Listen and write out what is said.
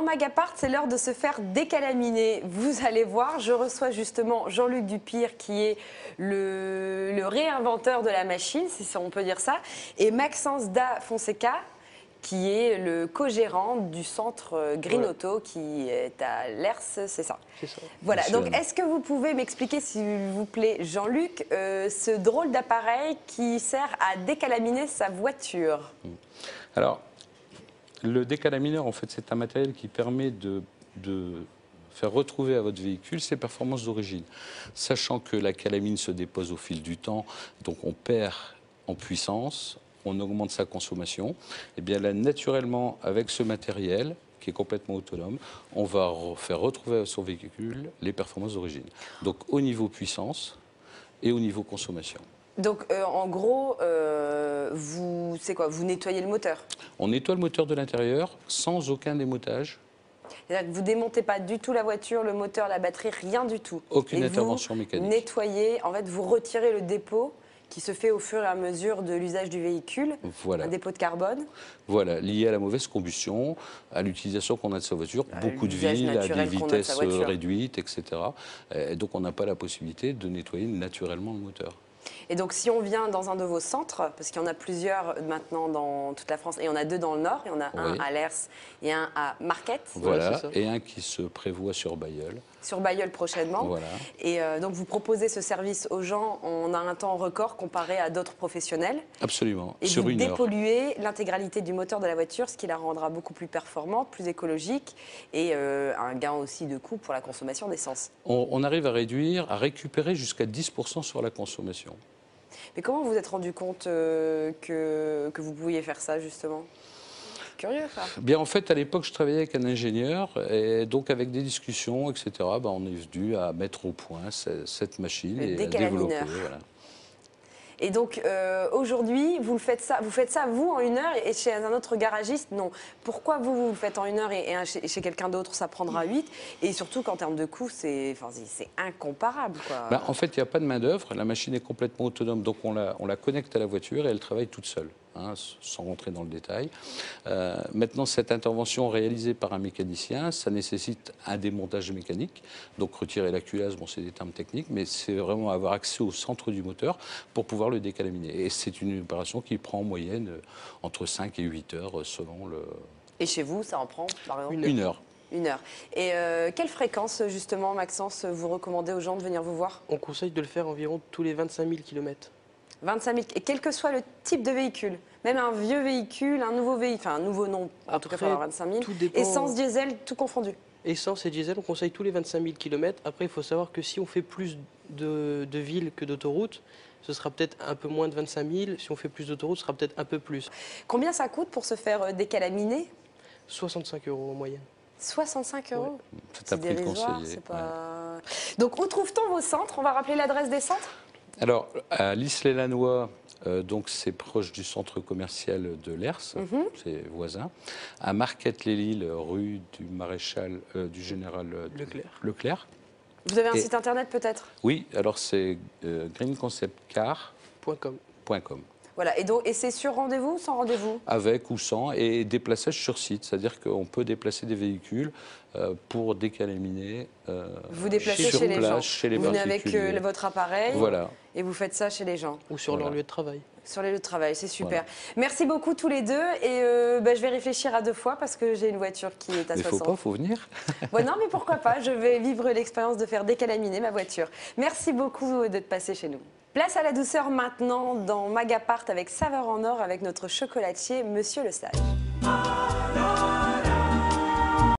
Magapart, c'est l'heure de se faire décalaminer. Vous allez voir, je reçois justement Jean-Luc Dupire, qui est le réinventeur de la machine, si on peut dire ça, et Maxence da Fonseca, qui est le co-gérant du centre Green Auto, qui est à Lers, c'est ça? C'est ça. Voilà, Monsieur donc est-ce que vous pouvez m'expliquer, s'il vous plaît, Jean-Luc, ce drôle d'appareil qui sert à décalaminer sa voiture? Alors, le décalamineur, en fait, c'est un matériel qui permet de faire retrouver à votre véhicule ses performances d'origine. Sachant que la calamine se dépose au fil du temps, donc on perd en puissance, on augmente sa consommation. Et bien là, naturellement, avec ce matériel, qui est complètement autonome, on va faire retrouver à son véhicule les performances d'origine. Donc au niveau puissance et au niveau consommation. Donc, en gros, vous nettoyez le moteur? On nettoie le moteur de l'intérieur sans aucun démontage. C'est-à-dire que vous ne démontez pas du tout la voiture, le moteur, la batterie, rien du tout. Aucune intervention mécanique. Vous nettoyez, en fait, vous retirez le dépôt qui se fait au fur et à mesure de l'usage du véhicule, voilà. Un dépôt de carbone. Voilà, lié à la mauvaise combustion, à l'utilisation qu'on a de sa voiture, beaucoup de villes, à des vitesses réduites, etc. Et donc on n'a pas la possibilité de nettoyer naturellement le moteur. Et donc, si on vient dans un de vos centres, parce qu'il y en a plusieurs maintenant dans toute la France, et il y en a deux dans le Nord, il y en a un à Lers et un à Marquette. Voilà, et un qui se prévoit sur Bailleul. Sur Bailleul prochainement. Voilà. Et donc, vous proposez ce service aux gens en un temps record comparé à d'autres professionnels. Absolument, et sur une heure. Et vous dépolluez l'intégralité du moteur de la voiture, ce qui la rendra beaucoup plus performante, plus écologique et un gain aussi de coût pour la consommation d'essence. On arrive à réduire, à récupérer jusqu'à 10% sur la consommation. Mais comment vous vous êtes rendu compte que vous pouviez faire ça, justement? Curieux, ça. Bien, en fait, à l'époque, je travaillais avec un ingénieur, et donc avec des discussions, etc., on est venu à mettre au point cette machine et à développer. Voilà. Et donc, aujourd'hui, vous faites ça, vous, en une heure, et chez un autre garagiste, non. Pourquoi vous le faites en une heure et chez quelqu'un d'autre, ça prendra 8? Et surtout qu'en termes de coût, c'est incomparable, quoi. Ben, en fait, il n'y a pas de main-d'œuvre. La machine est complètement autonome, donc on la connecte à la voiture et elle travaille toute seule. Sans rentrer dans le détail. Maintenant, cette intervention réalisée par un mécanicien, ça nécessite un démontage mécanique. Donc retirer la culasse, bon, c'est des termes techniques, mais c'est vraiment avoir accès au centre du moteur pour pouvoir le décalaminer. Et c'est une opération qui prend en moyenne entre 5 et 8 heures selon le... Et chez vous, ça en prend, par exemple? Une heure. Une heure. Et quelle fréquence, justement, Maxence, vous recommandez aux gens de venir vous voir? On conseille de le faire environ tous les 25 000 km. 25 000, et quel que soit le type de véhicule, même un vieux véhicule, un nouveau véhicule, enfin un nouveau non, en tout cas il faut avoir 25 000, essence, diesel, tout confondu. Essence et diesel, on conseille tous les 25 000 km. Après, il faut savoir que si on fait plus de villes que d'autoroutes, ce sera peut-être un peu moins de 25 000. Si on fait plus d'autoroutes, ce sera peut-être un peu plus. Combien ça coûte pour se faire décalaminer? 65 € en moyenne. 65 €? Ouais. C'est un prix conseillé. Pas... Donc, où trouve-t-on vos centres? On va rappeler l'adresse des centres? Alors, à L'Isle-et-Lannoy, donc c'est proche du centre commercial de Lers, c'est voisin. À Marquette-les-Lilles, rue du Maréchal, du Général Leclerc. Vous avez un site internet peut-être? Oui, alors c'est greenconceptcar.com. Voilà, et c'est sur rendez-vous ou sans rendez-vous? Avec ou sans, et déplaçage sur site, c'est-à-dire qu'on peut déplacer des véhicules pour décalaminer vous déplacez chez les gens. Chez les vous venez avec votre appareil et vous faites ça chez les gens. Ou sur leur lieu de travail. Sur les lieux de travail, c'est super. Merci beaucoup tous les deux et je vais réfléchir à 2 fois parce que j'ai une voiture qui est à 60. Mais faut pas, faut venir. Ouais, non, mais pourquoi pas, je vais vivre l'expérience de faire décalaminer ma voiture. Merci beaucoup d'être passé chez nous. Place à la douceur maintenant dans Magapart avec Saveur en Or avec notre chocolatier Monsieur Le Sage.